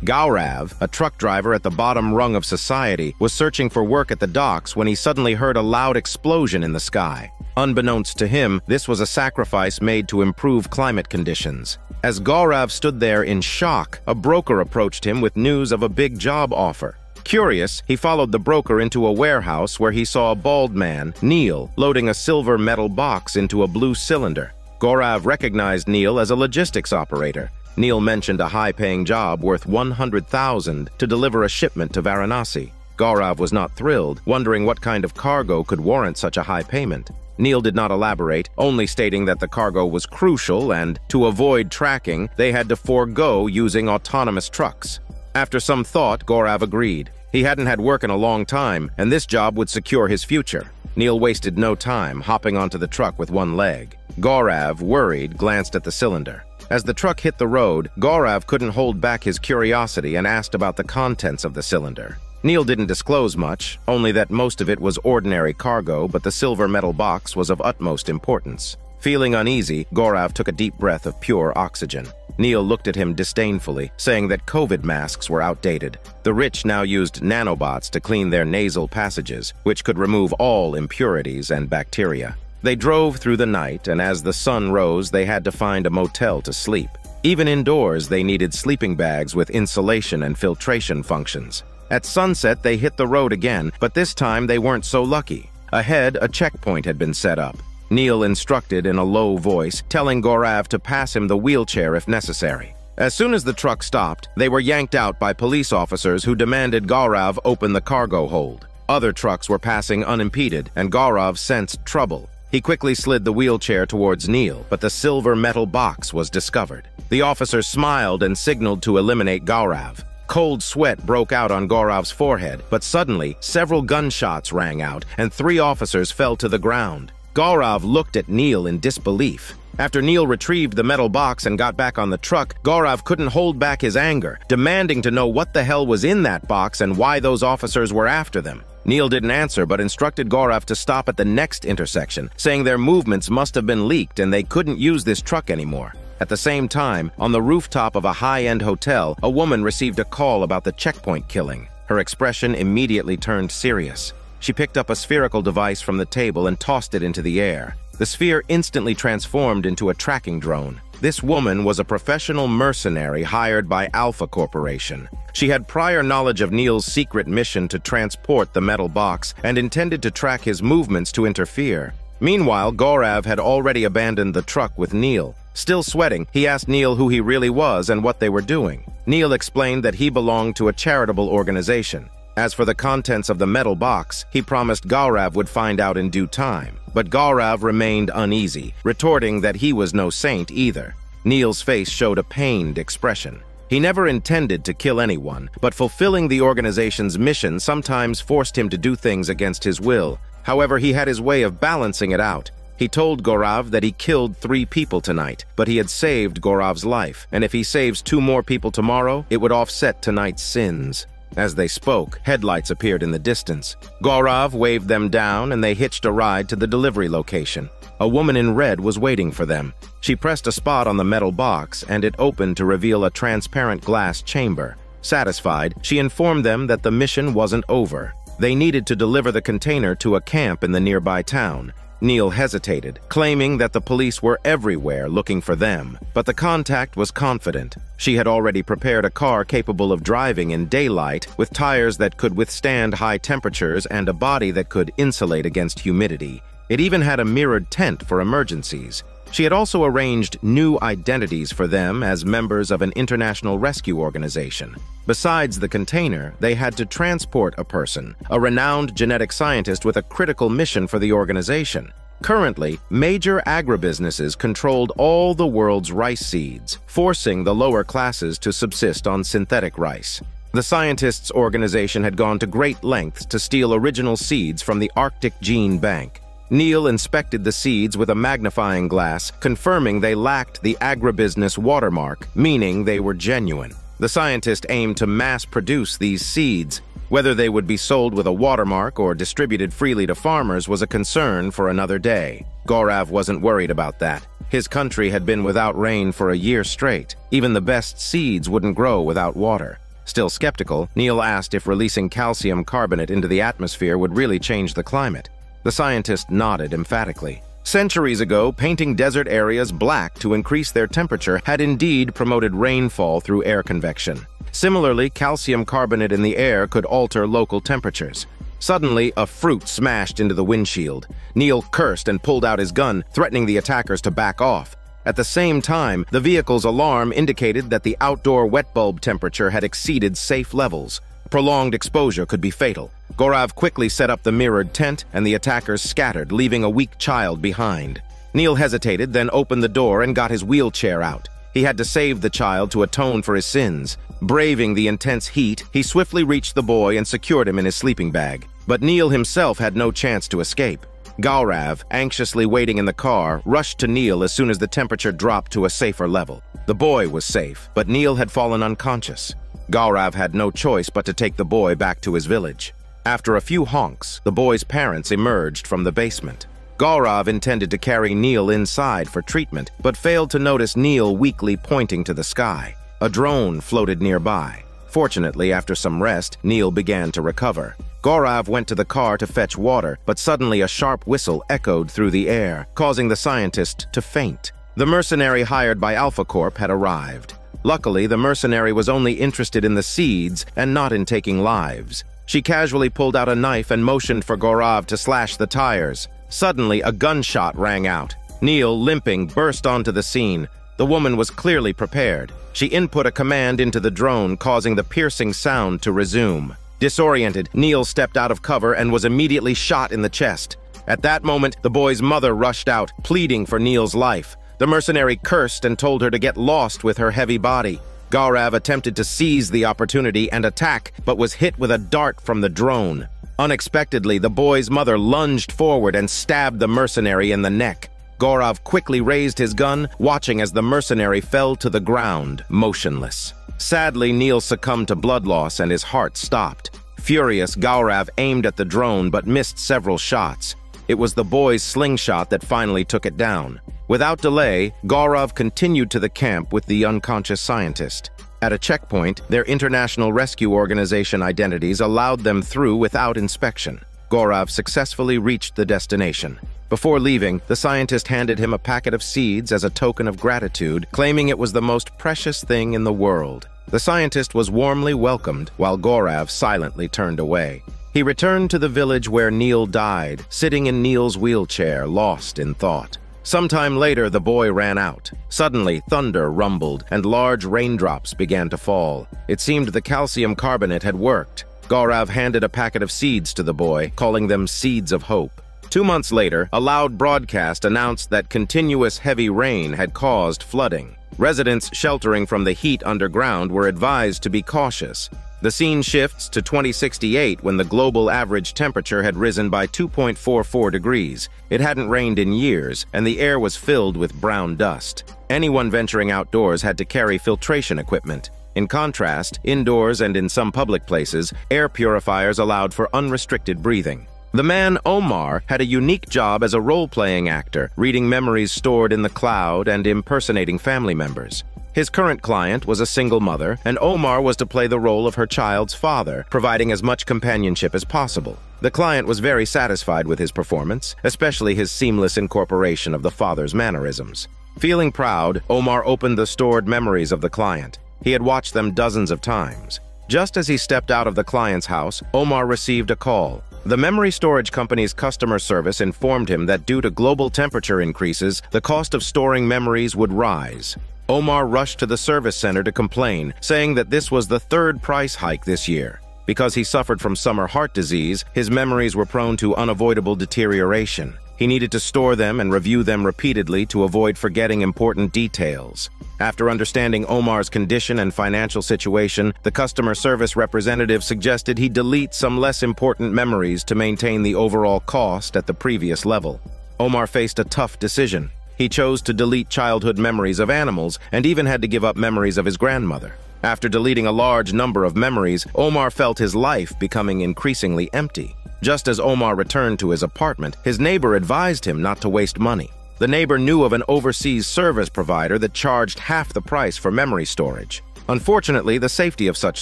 Gaurav, a truck driver at the bottom rung of society, was searching for work at the docks when he suddenly heard a loud explosion in the sky. Unbeknownst to him, this was a sacrifice made to improve climate conditions. As Gaurav stood there in shock, a broker approached him with news of a big job offer. Curious, he followed the broker into a warehouse where he saw a bald man, Neil, loading a silver metal box into a blue cylinder. Gaurav recognized Neil as a logistics operator. Neil mentioned a high-paying job worth 100,000 to deliver a shipment to Varanasi. Gaurav was not thrilled, wondering what kind of cargo could warrant such a high payment. Neil did not elaborate, only stating that the cargo was crucial and, to avoid tracking, they had to forego using autonomous trucks. After some thought, Gaurav agreed. He hadn't had work in a long time, and this job would secure his future. Neil wasted no time, hopping onto the truck with one leg. Gaurav, worried, glanced at the cylinder. As the truck hit the road, Gaurav couldn't hold back his curiosity and asked about the contents of the cylinder. Neil didn't disclose much, only that most of it was ordinary cargo, but the silver metal box was of utmost importance. Feeling uneasy, Gaurav took a deep breath of pure oxygen. Neil looked at him disdainfully, saying that COVID masks were outdated. The rich now used nanobots to clean their nasal passages, which could remove all impurities and bacteria. They drove through the night, and as the sun rose, they had to find a motel to sleep. Even indoors, they needed sleeping bags with insulation and filtration functions. At sunset, they hit the road again, but this time they weren't so lucky. Ahead, a checkpoint had been set up. Neil instructed in a low voice, telling Gaurav to pass him the wheelchair if necessary. As soon as the truck stopped, they were yanked out by police officers who demanded Gaurav open the cargo hold. Other trucks were passing unimpeded, and Gaurav sensed trouble. He quickly slid the wheelchair towards Neil, but the silver metal box was discovered. The officers smiled and signaled to eliminate Gaurav. Cold sweat broke out on Gaurav's forehead, but suddenly, several gunshots rang out, and 3 officers fell to the ground. Gaurav looked at Neil in disbelief. After Neil retrieved the metal box and got back on the truck, Gaurav couldn't hold back his anger, demanding to know what the hell was in that box and why those officers were after them. Neil didn't answer, but instructed Gaurav to stop at the next intersection, saying their movements must have been leaked and they couldn't use this truck anymore. At the same time, on the rooftop of a high-end hotel, a woman received a call about the checkpoint killing. Her expression immediately turned serious. She picked up a spherical device from the table and tossed it into the air. The sphere instantly transformed into a tracking drone. This woman was a professional mercenary hired by Alpha Corporation. She had prior knowledge of Neil's secret mission to transport the metal box and intended to track his movements to interfere. Meanwhile, Gaurav had already abandoned the truck with Neil. Still sweating, he asked Neil who he really was and what they were doing. Neil explained that he belonged to a charitable organization. As for the contents of the metal box, he promised Gaurav would find out in due time. But Gaurav remained uneasy, retorting that he was no saint either. Neil's face showed a pained expression. He never intended to kill anyone, but fulfilling the organization's mission sometimes forced him to do things against his will. However, he had his way of balancing it out. He told Gaurav that he killed 3 people tonight, but he had saved Gaurav's life, and if he saves 2 more people tomorrow, it would offset tonight's sins. As they spoke, headlights appeared in the distance. Gaurav waved them down and they hitched a ride to the delivery location. A woman in red was waiting for them. She pressed a spot on the metal box and it opened to reveal a transparent glass chamber. Satisfied, she informed them that the mission wasn't over. They needed to deliver the container to a camp in the nearby town. Neil hesitated, claiming that the police were everywhere looking for them, but the contact was confident. She had already prepared a car capable of driving in daylight with tires that could withstand high temperatures and a body that could insulate against humidity. It even had a mirrored tent for emergencies. She had also arranged new identities for them as members of an international rescue organization. Besides the container, they had to transport a person, a renowned genetic scientist with a critical mission for the organization. Currently, major agribusinesses controlled all the world's rice seeds, forcing the lower classes to subsist on synthetic rice. The scientists' organization had gone to great lengths to steal original seeds from the Arctic Gene Bank. Neil inspected the seeds with a magnifying glass, confirming they lacked the agribusiness watermark, meaning they were genuine. The scientist aimed to mass-produce these seeds. Whether they would be sold with a watermark or distributed freely to farmers was a concern for another day. Gaurav wasn't worried about that. His country had been without rain for a year straight. Even the best seeds wouldn't grow without water. Still skeptical, Neil asked if releasing calcium carbonate into the atmosphere would really change the climate. The scientist nodded emphatically. Centuries ago, painting desert areas black to increase their temperature had indeed promoted rainfall through air convection. Similarly, calcium carbonate in the air could alter local temperatures. Suddenly, a fruit smashed into the windshield. Neil cursed and pulled out his gun, threatening the attackers to back off. At the same time, the vehicle's alarm indicated that the outdoor wet bulb temperature had exceeded safe levels. Prolonged exposure could be fatal. Gaurav quickly set up the mirrored tent, and the attackers scattered, leaving a weak child behind. Neil hesitated, then opened the door and got his wheelchair out. He had to save the child to atone for his sins. Braving the intense heat, he swiftly reached the boy and secured him in his sleeping bag. But Neil himself had no chance to escape. Gaurav, anxiously waiting in the car, rushed to Neil as soon as the temperature dropped to a safer level. The boy was safe, but Neil had fallen unconscious. Gaurav had no choice but to take the boy back to his village. After a few honks, the boy's parents emerged from the basement. Gaurav intended to carry Neil inside for treatment, but failed to notice Neil weakly pointing to the sky. A drone floated nearby. Fortunately, after some rest, Neil began to recover. Gaurav went to the car to fetch water, but suddenly a sharp whistle echoed through the air, causing the scientist to faint. The mercenary hired by Alpha Corp had arrived. Luckily, the mercenary was only interested in the seeds and not in taking lives. She casually pulled out a knife and motioned for Gaurav to slash the tires. Suddenly, a gunshot rang out. Neil, limping, burst onto the scene. The woman was clearly prepared. She input a command into the drone, causing the piercing sound to resume. Disoriented, Neil stepped out of cover and was immediately shot in the chest. At that moment, the boy's mother rushed out, pleading for Neil's life. The mercenary cursed and told her to get lost with her heavy body. Gaurav attempted to seize the opportunity and attack, but was hit with a dart from the drone. Unexpectedly, the boy's mother lunged forward and stabbed the mercenary in the neck. Gaurav quickly raised his gun, watching as the mercenary fell to the ground, motionless. Sadly, Neil succumbed to blood loss and his heart stopped. Furious, Gaurav aimed at the drone but missed several shots. It was the boy's slingshot that finally took it down. Without delay, Gaurav continued to the camp with the unconscious scientist. At a checkpoint, their international rescue organization identities allowed them through without inspection. Gaurav successfully reached the destination. Before leaving, the scientist handed him a packet of seeds as a token of gratitude, claiming it was the most precious thing in the world. The scientist was warmly welcomed, while Gaurav silently turned away. He returned to the village where Neil died, sitting in Neil's wheelchair, lost in thought. Sometime later, the boy ran out. Suddenly, thunder rumbled, and large raindrops began to fall. It seemed the calcium carbonate had worked. Gaurav handed a packet of seeds to the boy, calling them Seeds of Hope. 2 months later, a loud broadcast announced that continuous heavy rain had caused flooding. Residents sheltering from the heat underground were advised to be cautious. The scene shifts to 2068 when the global average temperature had risen by 2.44 degrees. It hadn't rained in years, and the air was filled with brown dust. Anyone venturing outdoors had to carry filtration equipment. In contrast, indoors and in some public places, air purifiers allowed for unrestricted breathing. The man, Omar, had a unique job as a role-playing actor, reading memories stored in the cloud and impersonating family members. His current client was a single mother, and Omar was to play the role of her child's father, providing as much companionship as possible. The client was very satisfied with his performance, especially his seamless incorporation of the father's mannerisms. Feeling proud, Omar opened the stored memories of the client. He had watched them dozens of times. Just as he stepped out of the client's house, Omar received a call. The memory storage company's customer service informed him that due to global temperature increases, the cost of storing memories would rise. Omar rushed to the service center to complain, saying that this was the third price hike this year. Because he suffered from summer heart disease, his memories were prone to unavoidable deterioration. He needed to store them and review them repeatedly to avoid forgetting important details. After understanding Omar's condition and financial situation, the customer service representative suggested he delete some less important memories to maintain the overall cost at the previous level. Omar faced a tough decision. He chose to delete childhood memories of animals and even had to give up memories of his grandmother. After deleting a large number of memories, Omar felt his life becoming increasingly empty. Just as Omar returned to his apartment, his neighbor advised him not to waste money. The neighbor knew of an overseas service provider that charged half the price for memory storage. Unfortunately, the safety of such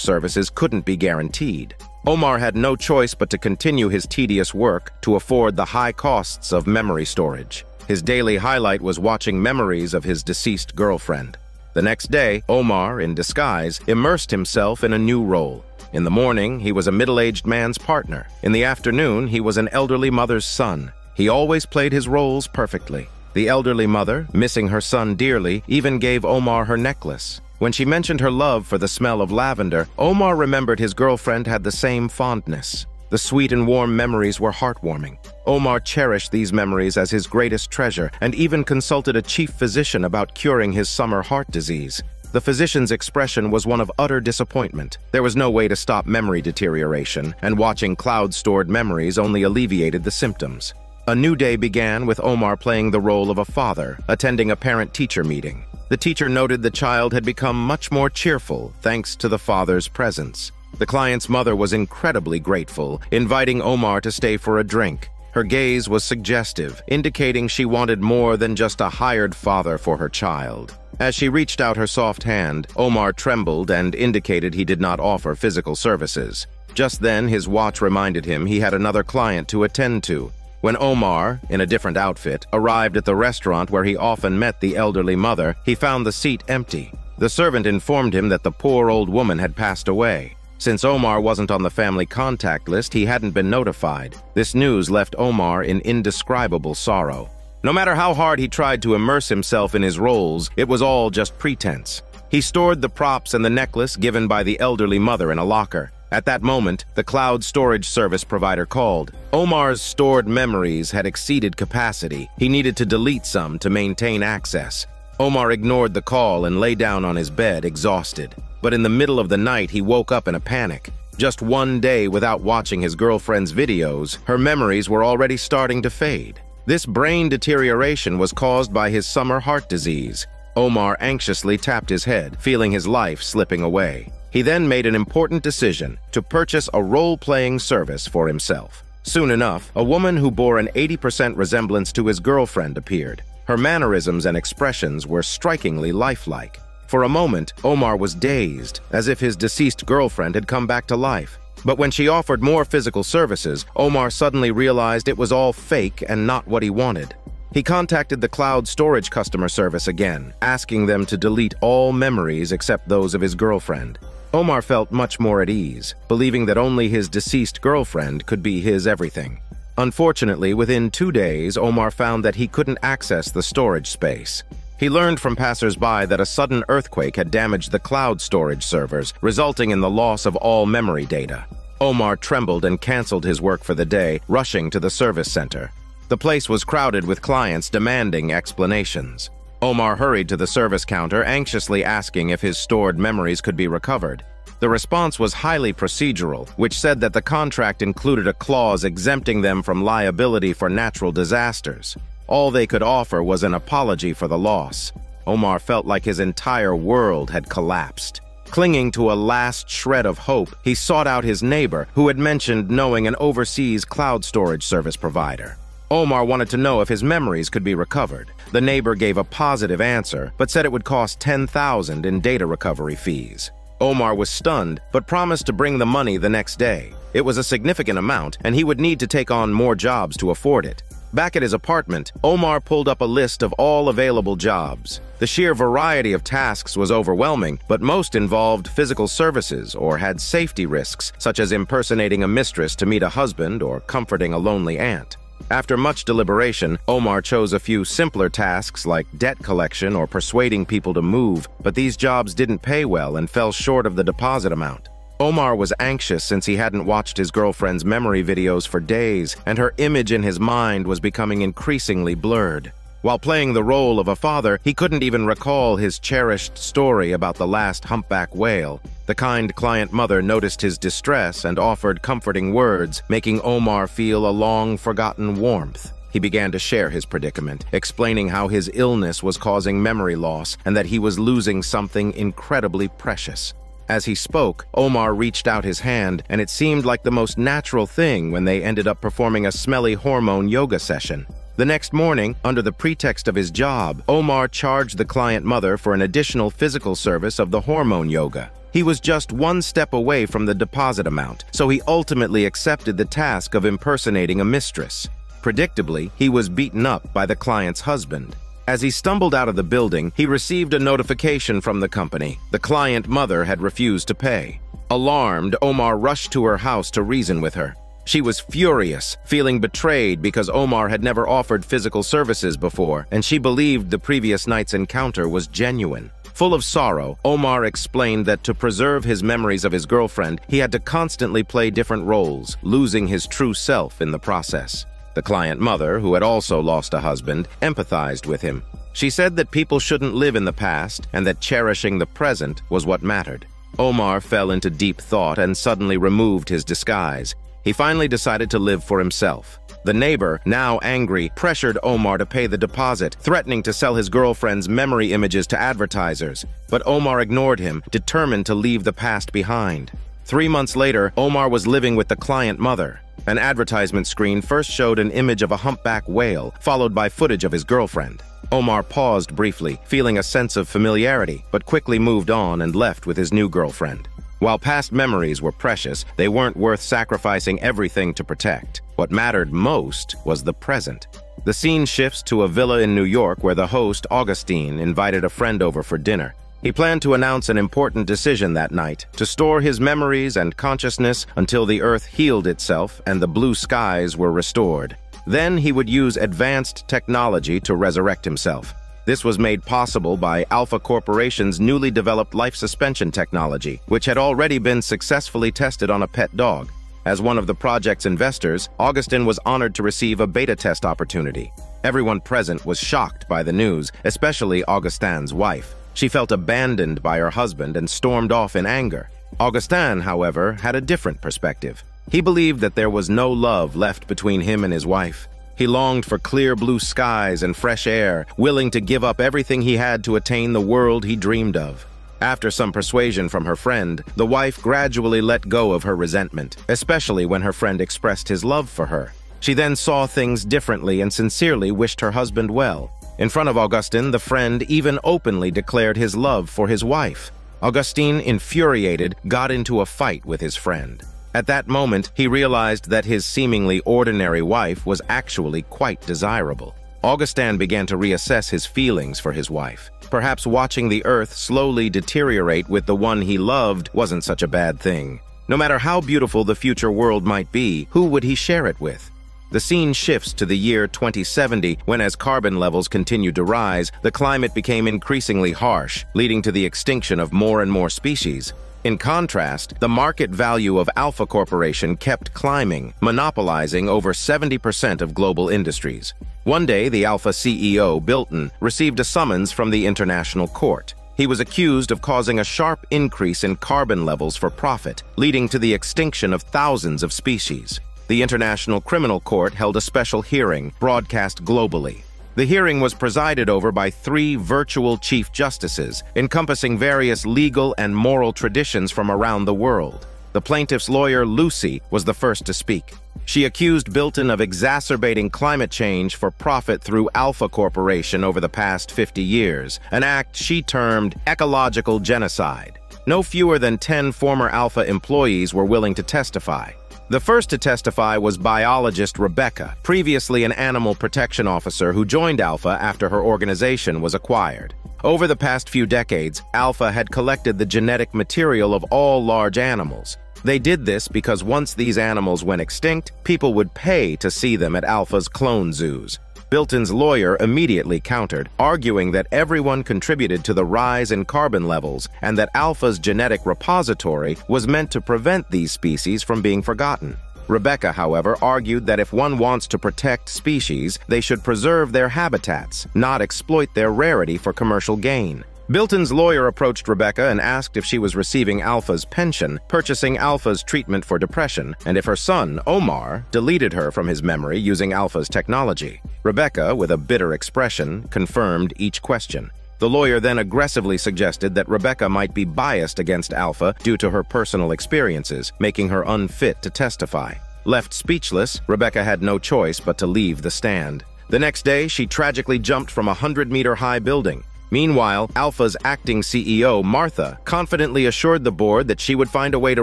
services couldn't be guaranteed. Omar had no choice but to continue his tedious work to afford the high costs of memory storage. His daily highlight was watching memories of his deceased girlfriend. The next day, Omar, in disguise, immersed himself in a new role. In the morning, he was a middle-aged man's partner. In the afternoon, he was an elderly mother's son. He always played his roles perfectly. The elderly mother, missing her son dearly, even gave Omar her necklace. When she mentioned her love for the smell of lavender, Omar remembered his girlfriend had the same fondness. The sweet and warm memories were heartwarming. Omar cherished these memories as his greatest treasure and even consulted a chief physician about curing his summer heart disease. The physician's expression was one of utter disappointment. There was no way to stop memory deterioration, and watching cloud-stored memories only alleviated the symptoms. A new day began with Omar playing the role of a father, attending a parent-teacher meeting. The teacher noted the child had become much more cheerful thanks to the father's presence. The client's mother was incredibly grateful, inviting Omar to stay for a drink. Her gaze was suggestive, indicating she wanted more than just a hired father for her child. As she reached out her soft hand, Omar trembled and indicated he did not offer physical services. Just then, his watch reminded him he had another client to attend to. When Omar, in a different outfit, arrived at the restaurant where he often met the elderly mother, he found the seat empty. The servant informed him that the poor old woman had passed away. Since Omar wasn't on the family contact list, he hadn't been notified. This news left Omar in indescribable sorrow. No matter how hard he tried to immerse himself in his roles, it was all just pretense. He stored the props and the necklace given by the elderly mother in a locker. At that moment, the cloud storage service provider called. Omar's stored memories had exceeded capacity. He needed to delete some to maintain access. Omar ignored the call and lay down on his bed, exhausted. But in the middle of the night, he woke up in a panic. Just one day without watching his girlfriend's videos, her memories were already starting to fade. This brain deterioration was caused by his summer heart disease. Omar anxiously tapped his head, feeling his life slipping away. He then made an important decision to purchase a role-playing service for himself. Soon enough, a woman who bore an 80% resemblance to his girlfriend appeared. Her mannerisms and expressions were strikingly lifelike. For a moment, Omar was dazed, as if his deceased girlfriend had come back to life. But when she offered more physical services, Omar suddenly realized it was all fake and not what he wanted. He contacted the cloud storage customer service again, asking them to delete all memories except those of his girlfriend. Omar felt much more at ease, believing that only his deceased girlfriend could be his everything. Unfortunately, within 2 days, Omar found that he couldn't access the storage space. He learned from passers-by that a sudden earthquake had damaged the cloud storage servers, resulting in the loss of all memory data. Omar trembled and canceled his work for the day, rushing to the service center. The place was crowded with clients demanding explanations. Omar hurried to the service counter, anxiously asking if his stored memories could be recovered. The response was highly procedural, which said that the contract included a clause exempting them from liability for natural disasters. All they could offer was an apology for the loss. Omar felt like his entire world had collapsed. Clinging to a last shred of hope, he sought out his neighbor, who had mentioned knowing an overseas cloud storage service provider. Omar wanted to know if his memories could be recovered. The neighbor gave a positive answer, but said it would cost $10,000 in data recovery fees. Omar was stunned, but promised to bring the money the next day. It was a significant amount, and he would need to take on more jobs to afford it. Back at his apartment, Omar pulled up a list of all available jobs. The sheer variety of tasks was overwhelming, but most involved physical services or had safety risks, such as impersonating a mistress to meet a husband or comforting a lonely aunt. After much deliberation, Omar chose a few simpler tasks like debt collection or persuading people to move, but these jobs didn't pay well and fell short of the deposit amount. Omar was anxious since he hadn't watched his girlfriend's memory videos for days, and her image in his mind was becoming increasingly blurred. While playing the role of a father, he couldn't even recall his cherished story about the last humpback whale. The kind client mother noticed his distress and offered comforting words, making Omar feel a long-forgotten warmth. He began to share his predicament, explaining how his illness was causing memory loss and that he was losing something incredibly precious. As he spoke, Omar reached out his hand, and it seemed like the most natural thing when they ended up performing a smelly hormone yoga session. The next morning, under the pretext of his job, Omar charged the client mother for an additional physical service of the hormone yoga. He was just one step away from the deposit amount, so he ultimately accepted the task of impersonating a mistress. Predictably, he was beaten up by the client's husband. As he stumbled out of the building, he received a notification from the company. The client mother had refused to pay. Alarmed, Omar rushed to her house to reason with her. She was furious, feeling betrayed because Omar had never offered physical services before, and she believed the previous night's encounter was genuine. Full of sorrow, Omar explained that to preserve his memories of his girlfriend, he had to constantly play different roles, losing his true self in the process. The client mother, who had also lost a husband, empathized with him. She said that people shouldn't live in the past and that cherishing the present was what mattered. Omar fell into deep thought and suddenly removed his disguise. He finally decided to live for himself. The neighbor, now angry, pressured Omar to pay the deposit, threatening to sell his girlfriend's memory images to advertisers. But Omar ignored him, determined to leave the past behind. 3 months later, Omar was living with the client mother. An advertisement screen first showed an image of a humpback whale, followed by footage of his girlfriend. Omar paused briefly, feeling a sense of familiarity, but quickly moved on and left with his new girlfriend. While past memories were precious, they weren't worth sacrificing everything to protect. What mattered most was the present. The scene shifts to a villa in New York where the host, Augustine, invited a friend over for dinner. He planned to announce an important decision that night, to store his memories and consciousness until the earth healed itself and the blue skies were restored. Then he would use advanced technology to resurrect himself. This was made possible by Alpha Corporation's newly developed life suspension technology, which had already been successfully tested on a pet dog. As one of the project's investors, Augustine was honored to receive a beta test opportunity. Everyone present was shocked by the news, especially Augustine's wife. She felt abandoned by her husband and stormed off in anger. Augustine, however, had a different perspective. He believed that there was no love left between him and his wife. He longed for clear blue skies and fresh air, willing to give up everything he had to attain the world he dreamed of. After some persuasion from her friend, the wife gradually let go of her resentment, especially when her friend expressed his love for her. She then saw things differently and sincerely wished her husband well. In front of Augustine, the friend even openly declared his love for his wife. Augustine, infuriated, got into a fight with his friend. At that moment, he realized that his seemingly ordinary wife was actually quite desirable. Augustine began to reassess his feelings for his wife. Perhaps watching the earth slowly deteriorate with the one he loved wasn't such a bad thing. No matter how beautiful the future world might be, who would he share it with? The scene shifts to the year 2070, when as carbon levels continued to rise, the climate became increasingly harsh, leading to the extinction of more and more species. In contrast, the market value of Alpha Corporation kept climbing, monopolizing over 70% of global industries. One day, the Alpha CEO, Bilton, received a summons from the International Court. He was accused of causing a sharp increase in carbon levels for profit, leading to the extinction of thousands of species. The International Criminal Court held a special hearing, broadcast globally. The hearing was presided over by 3 virtual chief justices, encompassing various legal and moral traditions from around the world. The plaintiff's lawyer, Lucy, was the first to speak. She accused Bilton of exacerbating climate change for profit through Alpha Corporation over the past 50 years, an act she termed ecological genocide. No fewer than 10 former Alpha employees were willing to testify. The first to testify was biologist Rebecca, previously an animal protection officer who joined Alpha after her organization was acquired. Over the past few decades, Alpha had collected the genetic material of all large animals. They did this because once these animals went extinct, people would pay to see them at Alpha's clone zoos. Bilton's lawyer immediately countered, arguing that everyone contributed to the rise in carbon levels and that Alpha's genetic repository was meant to prevent these species from being forgotten. Rebecca, however, argued that if one wants to protect species, they should preserve their habitats, not exploit their rarity for commercial gain. Bilton's lawyer approached Rebecca and asked if she was receiving Alpha's pension, purchasing Alpha's treatment for depression, and if her son, Omar, deleted her from his memory using Alpha's technology. Rebecca, with a bitter expression, confirmed each question. The lawyer then aggressively suggested that Rebecca might be biased against Alpha due to her personal experiences, making her unfit to testify. Left speechless, Rebecca had no choice but to leave the stand. The next day, she tragically jumped from a 100-meter-high building. Meanwhile, Alpha's acting CEO, Martha, confidently assured the board that she would find a way to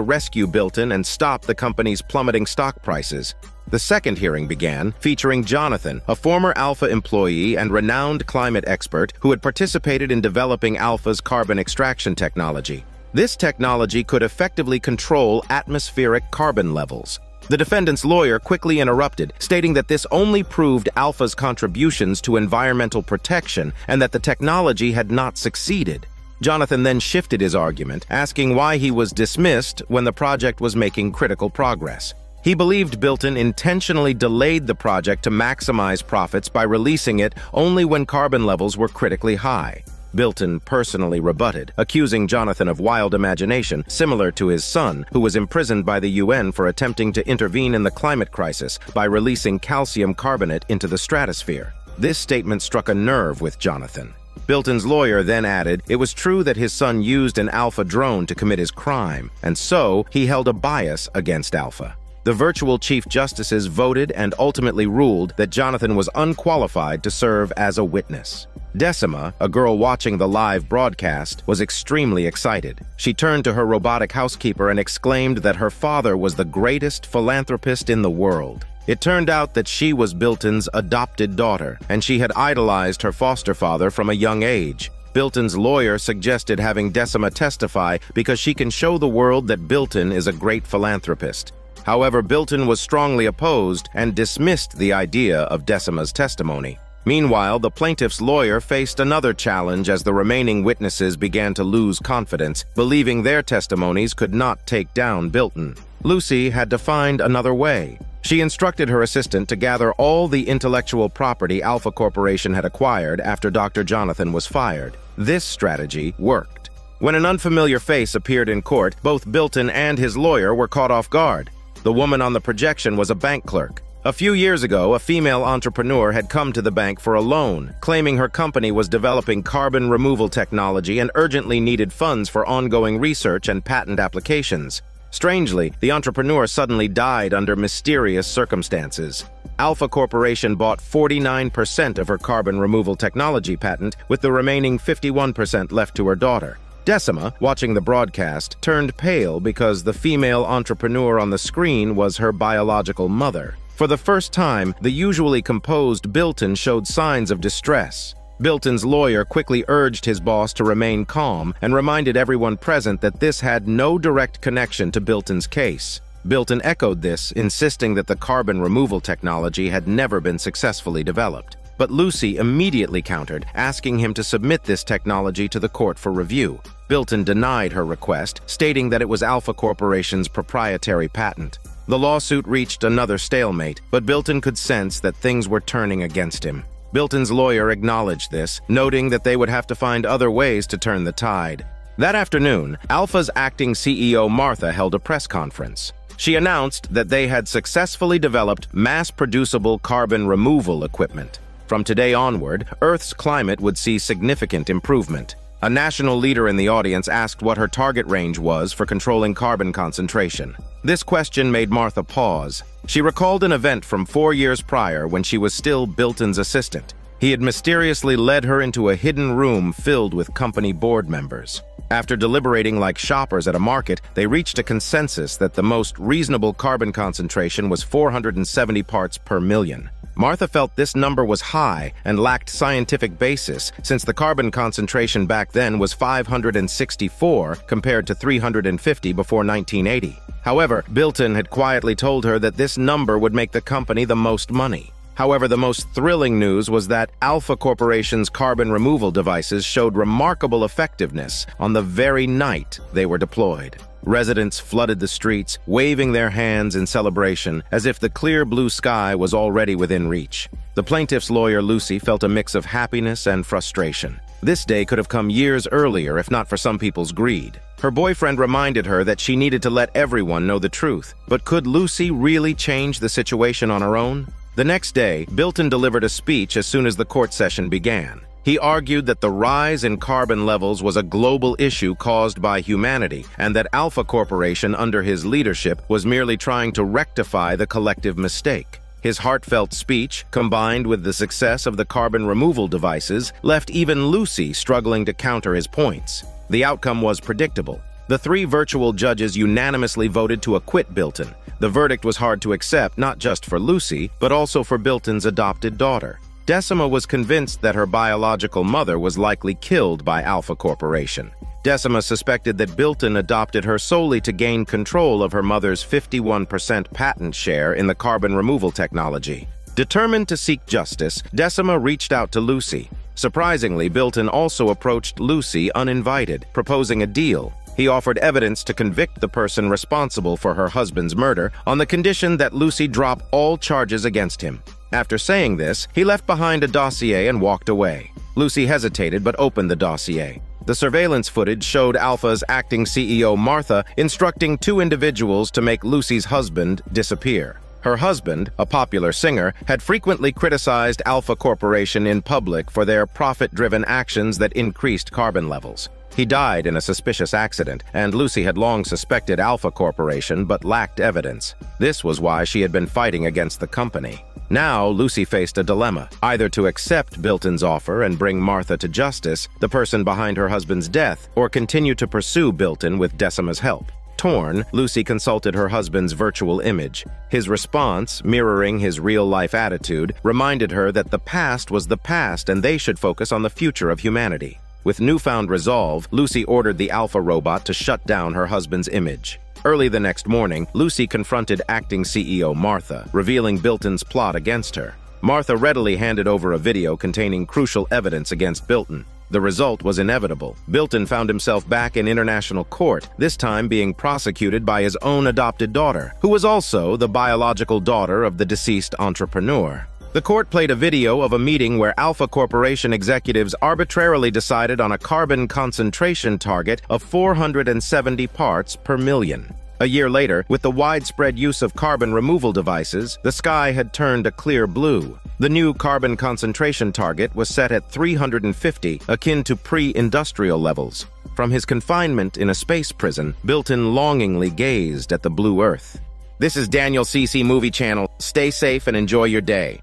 rescue Bilton and stop the company's plummeting stock prices. The second hearing began, featuring Jonathan, a former Alpha employee and renowned climate expert who had participated in developing Alpha's carbon extraction technology. This technology could effectively control atmospheric carbon levels. The defendant's lawyer quickly interrupted, stating that this only proved Alpha's contributions to environmental protection and that the technology had not succeeded. Jonathan then shifted his argument, asking why he was dismissed when the project was making critical progress. He believed Bilton intentionally delayed the project to maximize profits by releasing it only when carbon levels were critically high. Bilton personally rebutted, accusing Jonathan of wild imagination, similar to his son, who was imprisoned by the UN for attempting to intervene in the climate crisis by releasing calcium carbonate into the stratosphere. This statement struck a nerve with Jonathan. Bilton's lawyer then added it was true that his son used an Alpha drone to commit his crime, and so he held a bias against Alpha. The virtual Chief Justices voted and ultimately ruled that Jonathan was unqualified to serve as a witness. Decima, a girl watching the live broadcast, was extremely excited. She turned to her robotic housekeeper and exclaimed that her father was the greatest philanthropist in the world. It turned out that she was Bilton's adopted daughter, and she had idolized her foster father from a young age. Bilton's lawyer suggested having Decima testify because she can show the world that Bilton is a great philanthropist. However, Bilton was strongly opposed and dismissed the idea of Decima's testimony. Meanwhile, the plaintiff's lawyer faced another challenge as the remaining witnesses began to lose confidence, believing their testimonies could not take down Bilton. Lucy had to find another way. She instructed her assistant to gather all the intellectual property Alpha Corporation had acquired after Dr. Jonathan was fired. This strategy worked. When an unfamiliar face appeared in court, both Bilton and his lawyer were caught off guard. The woman on the projection was a bank clerk. A few years ago, a female entrepreneur had come to the bank for a loan, claiming her company was developing carbon removal technology and urgently needed funds for ongoing research and patent applications. Strangely, the entrepreneur suddenly died under mysterious circumstances. Alpha Corporation bought 49% of her carbon removal technology patent, with the remaining 51% left to her daughter. Decima, watching the broadcast, turned pale because the female entrepreneur on the screen was her biological mother. For the first time, the usually composed Bilton showed signs of distress. Bilton's lawyer quickly urged his boss to remain calm and reminded everyone present that this had no direct connection to Bilton's case. Bilton echoed this, insisting that the carbon removal technology had never been successfully developed. But Lucy immediately countered, asking him to submit this technology to the court for review. Bilton denied her request, stating that it was Alpha Corporation's proprietary patent. The lawsuit reached another stalemate, but Bilton could sense that things were turning against him. Bilton's lawyer acknowledged this, noting that they would have to find other ways to turn the tide. That afternoon, Alpha's acting CEO Martha held a press conference. She announced that they had successfully developed mass-producible carbon removal equipment. From today onward, Earth's climate would see significant improvement. A national leader in the audience asked what her target range was for controlling carbon concentration. This question made Martha pause. She recalled an event from 4 years prior when she was still Bilton's assistant. He had mysteriously led her into a hidden room filled with company board members. After deliberating like shoppers at a market, they reached a consensus that the most reasonable carbon concentration was 470 parts per million. Martha felt this number was high and lacked scientific basis, since the carbon concentration back then was 564 compared to 350 before 1980. However, Bilton had quietly told her that this number would make the company the most money. However, the most thrilling news was that Alpha Corporation's carbon removal devices showed remarkable effectiveness on the very night they were deployed. Residents flooded the streets, waving their hands in celebration, as if the clear blue sky was already within reach. The plaintiff's lawyer, Lucy, felt a mix of happiness and frustration. This day could have come years earlier if not for some people's greed. Her boyfriend reminded her that she needed to let everyone know the truth. But could Lucy really change the situation on her own? The next day, Bilton delivered a speech as soon as the court session began. He argued that the rise in carbon levels was a global issue caused by humanity, and that Alpha Corporation under his leadership was merely trying to rectify the collective mistake. His heartfelt speech, combined with the success of the carbon removal devices, left even Lucy struggling to counter his points. The outcome was predictable. The 3 virtual judges unanimously voted to acquit Bilton. The verdict was hard to accept, not just for Lucy, but also for Bilton's adopted daughter. Decima was convinced that her biological mother was likely killed by Alpha Corporation. Decima suspected that Bilton adopted her solely to gain control of her mother's 51% patent share in the carbon removal technology. Determined to seek justice, Decima reached out to Lucy. Surprisingly, Bilton also approached Lucy uninvited, proposing a deal. He offered evidence to convict the person responsible for her husband's murder on the condition that Lucy drop all charges against him. After saying this, he left behind a dossier and walked away. Lucy hesitated but opened the dossier. The surveillance footage showed Alpha's acting CEO Martha instructing 2 individuals to make Lucy's husband disappear. Her husband, a popular singer, had frequently criticized Alpha Corporation in public for their profit-driven actions that increased carbon levels. He died in a suspicious accident, and Lucy had long suspected Alpha Corporation but lacked evidence. This was why she had been fighting against the company. Now, Lucy faced a dilemma, either to accept Bilton's offer and bring Martha to justice, the person behind her husband's death, or continue to pursue Bilton with Decima's help. Torn, Lucy consulted her husband's virtual image. His response, mirroring his real-life attitude, reminded her that the past was the past and they should focus on the future of humanity. With newfound resolve, Lucy ordered the Alpha robot to shut down her husband's image. Early the next morning, Lucy confronted acting CEO Martha, revealing Bilton's plot against her. Martha readily handed over a video containing crucial evidence against Bilton. The result was inevitable. Bilton found himself back in international court, this time being prosecuted by his own adopted daughter, who was also the biological daughter of the deceased entrepreneur. The court played a video of a meeting where Alpha Corporation executives arbitrarily decided on a carbon concentration target of 470 parts per million. A year later, with the widespread use of carbon removal devices, the sky had turned a clear blue. The new carbon concentration target was set at 350, akin to pre-industrial levels. From his confinement in a space prison, Bilton longingly gazed at the blue Earth. This is Daniel CC Movie Channel. Stay safe and enjoy your day.